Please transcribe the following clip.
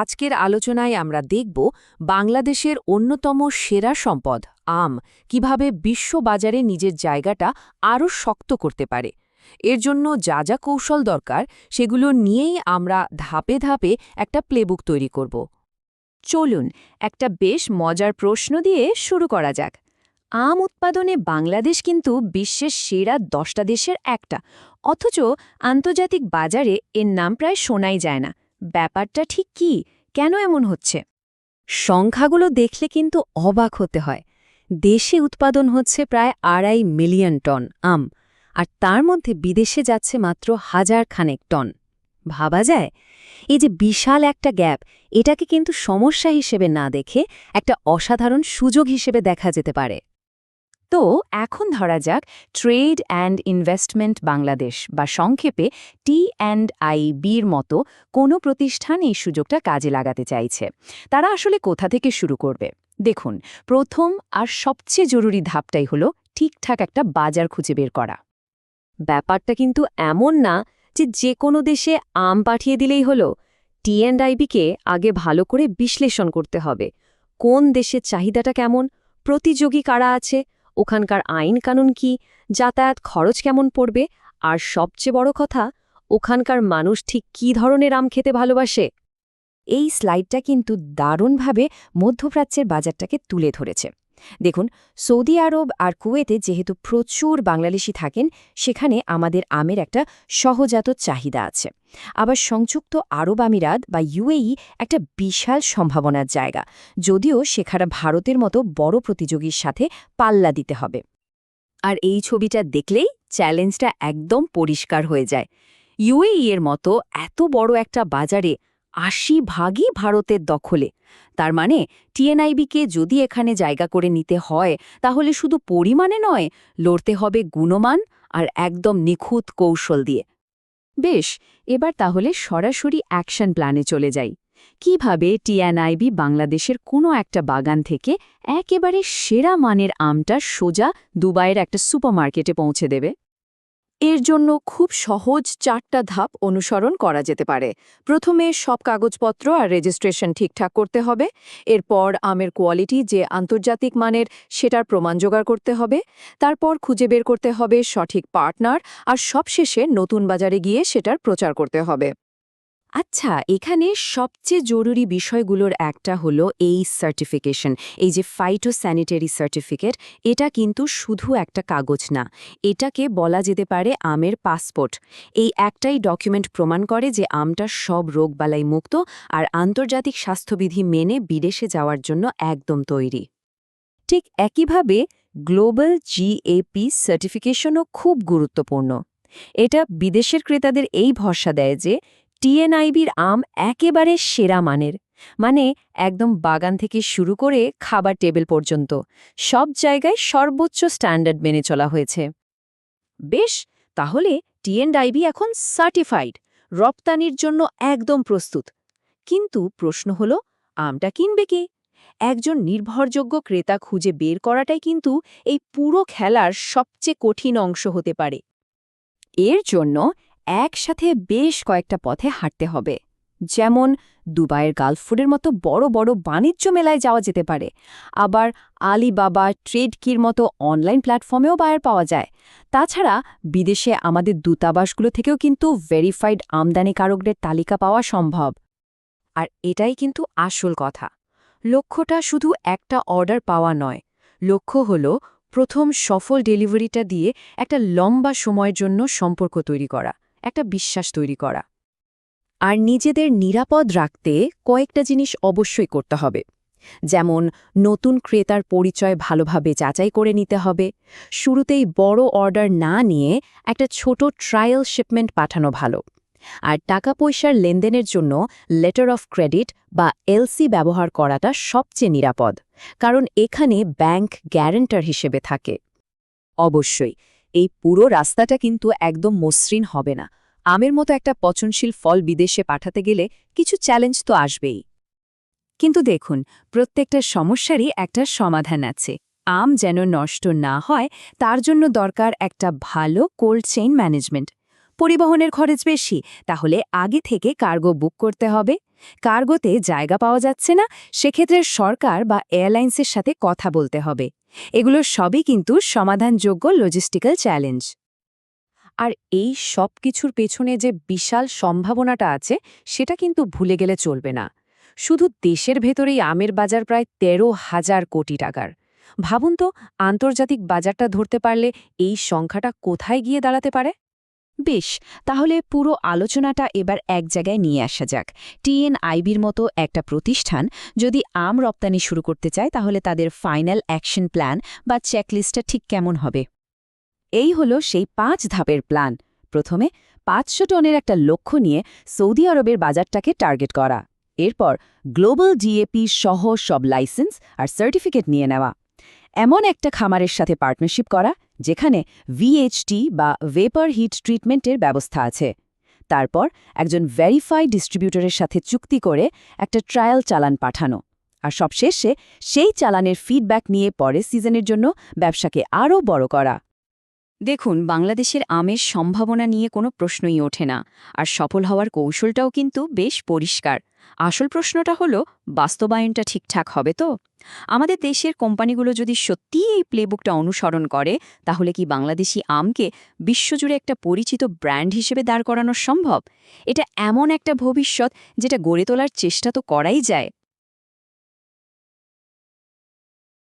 আজকের আলোচনায় আমরা দেখব বাংলাদেশের অন্যতম সেরা সম্পদ আম কিভাবে বিশ্ববাজারে নিজের জায়গাটা আরও শক্ত করতে পারে। এর জন্য যা যা কৌশল দরকার সেগুলো নিয়েই আমরা ধাপে ধাপে একটা প্লেবুক তৈরি করব। চলুন একটা বেশ মজার প্রশ্ন দিয়ে শুরু করা যাক। আম উৎপাদনে বাংলাদেশ কিন্তু বিশ্বের সেরা 10টা দেশের একটা, অথচ আন্তর্জাতিক বাজারে এর নাম প্রায় শোনাই যায় না। ব্যাপারটা ঠিক কি? কেন এমন হচ্ছে? সংখ্যাগুলো দেখলে কিন্তু অবাক হতে হয়। দেশে উৎপাদন হচ্ছে প্রায় 2.5 মিলিয়ন টন আম, আর তার মধ্যে বিদেশে যাচ্ছে মাত্র হাজারখানেক টন। ভাবা যায়? এই যে বিশাল একটা গ্যাপ, এটাকে কিন্তু সমস্যা হিসেবে না দেখে একটা অসাধারণ সুযোগ হিসেবে দেখা যেতে পারে। তো এখন ধরা যাক ট্রেড অ্যান্ড ইনভেস্টমেন্ট বাংলাদেশ বা সংক্ষেপে T&IB'র মতো কোনো প্রতিষ্ঠান এই সুযোগটা কাজে লাগাতে চাইছে। তারা আসলে কোথা থেকে শুরু করবে? দেখুন, প্রথম আর সবচেয়ে জরুরি ধাপটাই হলো ঠিকঠাক একটা বাজার খুঁজে বের করা। ব্যাপারটা কিন্তু এমন না যে কোনো দেশে আম পাঠিয়ে দিলেই হলো। T&IBকে আগে ভালো করে বিশ্লেষণ করতে হবে। কোন দেশের চাহিদাটা কেমন, প্রতিযোগী কারা আছে, ওখানকার আইন কানুন কি, যাতায়াত খরচ কেমন পড়বে, আর সবচেয়ে বড় কথা, ওখানকার মানুষ ঠিক কী ধরনের আম খেতে ভালোবাসে। এই স্লাইডটা কিন্তু দারুণভাবে মধ্যপ্রাচ্যের বাজারটাকে তুলে ধরেছে। দেখুন, সৌদি আরব আর কুয়েতে যেহেতু প্রচুর বাংলাদেশি থাকেন, সেখানে আমাদের আমের একটা সহজাত চাহিদা আছে। আবার সংযুক্ত আরব আমিরাত বা ইউএই একটা বিশাল সম্ভাবনার জায়গা, যদিও সেখানে ভারতের মতো বড় প্রতিযোগীর সাথে পাল্লা দিতে হবে। আর এই ছবিটা দেখলেই চ্যালেঞ্জটা একদম পরিষ্কার হয়ে যায়। ইউএই এর মতো এত বড় একটা বাজারে ৮০% ভারতের দখলে। তার মানে T&IBকে যদি এখানে জায়গা করে নিতে হয়, তাহলে শুধু পরিমাণে নয়, লড়তে হবে গুণমান আর একদম নিখুঁত কৌশল দিয়ে। বেশ, এবার তাহলে সরাসরি অ্যাকশন প্ল্যানে চলে যাই। কিভাবে T&IB বাংলাদেশের কোনো একটা বাগান থেকে একেবারে সেরা মানের আমটা সোজা দুবাইয়ের একটা সুপারমার্কেটে পৌঁছে দেবে? এর জন্য খুব সহজ 4টা ধাপ অনুসরণ করা যেতে পারে। প্রথমে সব কাগজপত্র আর রেজিস্ট্রেশন ঠিকঠাক করতে হবে। এরপর আমের কোয়ালিটি যে আন্তর্জাতিক মানের সেটার প্রমাণ জোগাড় করতে হবে। তারপর খুঁজে বের করতে হবে সঠিক পার্টনার, আর সবশেষে নতুন বাজারে গিয়ে সেটার প্রচার করতে হবে। আচ্ছা, এখানে সবচেয়ে জরুরি বিষয়গুলোর একটা হলো এই সার্টিফিকেশন, এই যে ফাইটোস্যানিটারি সার্টিফিকেট। এটা কিন্তু শুধু একটা কাগজ না, এটাকে বলা যেতে পারে আমের পাসপোর্ট। এই একটাই ডকুমেন্ট প্রমাণ করে যে আমটা সব রোগবালাই মুক্ত আর আন্তর্জাতিক স্বাস্থ্যবিধি মেনে বিদেশে যাওয়ার জন্য একদম তৈরি। ঠিক একইভাবে গ্লোবাল GAP সার্টিফিকেশনও খুব গুরুত্বপূর্ণ। এটা বিদেশের ক্রেতাদের এই ভরসা দেয় যে T&IB'র আম একেবারে সেরা মানের, মানে একদম বাগান থেকে শুরু করে খাবার টেবিল পর্যন্ত সব জায়গায় সর্বোচ্চ স্ট্যান্ডার্ড মেনে চলা হয়েছে। বেশ, তাহলে T&IB এখন সার্টিফাইড, রপ্তানির জন্য একদম প্রস্তুত। কিন্তু প্রশ্ন হলো, আমটা কিনবে কে? একজন নির্ভরযোগ্য ক্রেতা খুঁজে বের করাটাই কিন্তু এই পুরো খেলার সবচেয়ে কঠিন অংশ হতে পারে। এর জন্য একসাথে বেশ কয়েকটা পথে হাঁটতে হবে। যেমন দুবাইয়ের গালফুডের মতো বড় বড় বাণিজ্য মেলায় যাওয়া যেতে পারে। আবার আলিবাবা, ট্রেডকির মতো অনলাইন প্ল্যাটফর্মেও বায়ার পাওয়া যায়। তাছাড়া বিদেশে আমাদের দূতাবাসগুলো থেকেও কিন্তু ভেরিফাইড আমদানিকারকদের তালিকা পাওয়া সম্ভব। আর এটাই কিন্তু আসল কথা। লক্ষ্যটা শুধু একটা অর্ডার পাওয়া নয়, লক্ষ্য হলো প্রথম সফল ডেলিভারিটা দিয়ে একটা লম্বা সময়ের জন্য সম্পর্ক তৈরি করা, একটা বিশ্বাস তৈরি করা। আর নিজেদের নিরাপদ রাখতে কয়েকটা জিনিস অবশ্যই করতে হবে। যেমন নতুন ক্রেতার পরিচয় ভালোভাবে যাচাই করে নিতে হবে। শুরুতেই বড় অর্ডার না নিয়ে একটা ছোট ট্রায়াল শিপমেন্ট পাঠানো ভালো। আর টাকা পয়সার লেনদেনের জন্য লেটার অফ ক্রেডিট বা LC ব্যবহার করাটা সবচেয়ে নিরাপদ, কারণ এখানে ব্যাংক গ্যারান্টার হিসেবে থাকে। অবশ্যই এই পুরো রাস্তাটা কিন্তু একদম মসৃণ হবে না। আমের মতো একটা পচনশীল ফল বিদেশে পাঠাতে গেলে কিছু চ্যালেঞ্জ তো আসবেই। কিন্তু দেখুন, প্রত্যেকটা সমস্যারই একটা সমাধান আছে। আম যেন নষ্ট না হয়, তার জন্য দরকার একটা ভালো কোল্ড চেইন ম্যানেজমেন্ট। পরিবহনের খরচ বেশি, তাহলে আগে থেকে কার্গো বুক করতে হবে। কার্গোতে জায়গা পাওয়া যাচ্ছে না, সেক্ষেত্রে সরকার বা এয়ারলাইন্সের সাথে কথা বলতে হবে। এগুলো সবই কিন্তু সমাধানযোগ্য লজিস্টিক্যাল চ্যালেঞ্জ। আর এই সব কিছুর পেছনে যে বিশাল সম্ভাবনাটা আছে সেটা কিন্তু ভুলে গেলে চলবে না। শুধু দেশের ভেতরেই আমের বাজার প্রায় ১৩,০০০ কোটি টাকার। ভাবুন তো, আন্তর্জাতিক বাজারটা ধরতে পারলে এই সংখ্যাটা কোথায় গিয়ে দাঁড়াতে পারে। বেশ, তাহলে পুরো আলোচনাটা এবার এক জায়গায় নিয়ে আসা যাক। টিএনআইবির মতো একটা প্রতিষ্ঠান যদি আম রপ্তানি শুরু করতে চায়, তাহলে তাদের ফাইনাল অ্যাকশন প্ল্যান বা চেকলিস্টটা ঠিক কেমন হবে? এই হলো সেই 5 ধাপের প্ল্যান। প্রথমে 500 টনের একটা লক্ষ্য নিয়ে সৌদি আরবের বাজারটাকে টার্গেট করা। এরপর গ্লোবাল ডিএপি সহ সব লাইসেন্স আর সার্টিফিকেট নিয়ে নেওয়া। এমন একটা খামারের সাথে পার্টনারশিপ করা যেখানে ভিএইচটি বা ভেপার হিট ট্রিটমেন্টের ব্যবস্থা আছে। তারপর একজন ভেরিফাইড ডিস্ট্রিবিউটরের সাথে চুক্তি করে একটা ট্রায়াল চালান পাঠানো। আর সবশেষে সেই চালানের ফিডব্যাক নিয়ে পরের সিজনের জন্য ব্যবসাকে আরও বড় করা। দেখুন, বাংলাদেশের আমের সম্ভাবনা নিয়ে কোনো প্রশ্নই ওঠে না, আর সফল হওয়ার কৌশলটাও কিন্তু বেশ পরিষ্কার। আসল প্রশ্নটা হলো, বাস্তবায়নটা ঠিকঠাক হবে তো? আমাদের দেশের কোম্পানিগুলো যদি সত্যিই এই প্লেবুকটা অনুসরণ করে, তাহলে কি বাংলাদেশি আমকে বিশ্বজুড়ে একটা পরিচিত ব্র্যান্ড হিসেবে দাঁড় করানো সম্ভব? এটা এমন একটা ভবিষ্যৎ যেটা গড়ে তোলার চেষ্টা তো করাই যায়।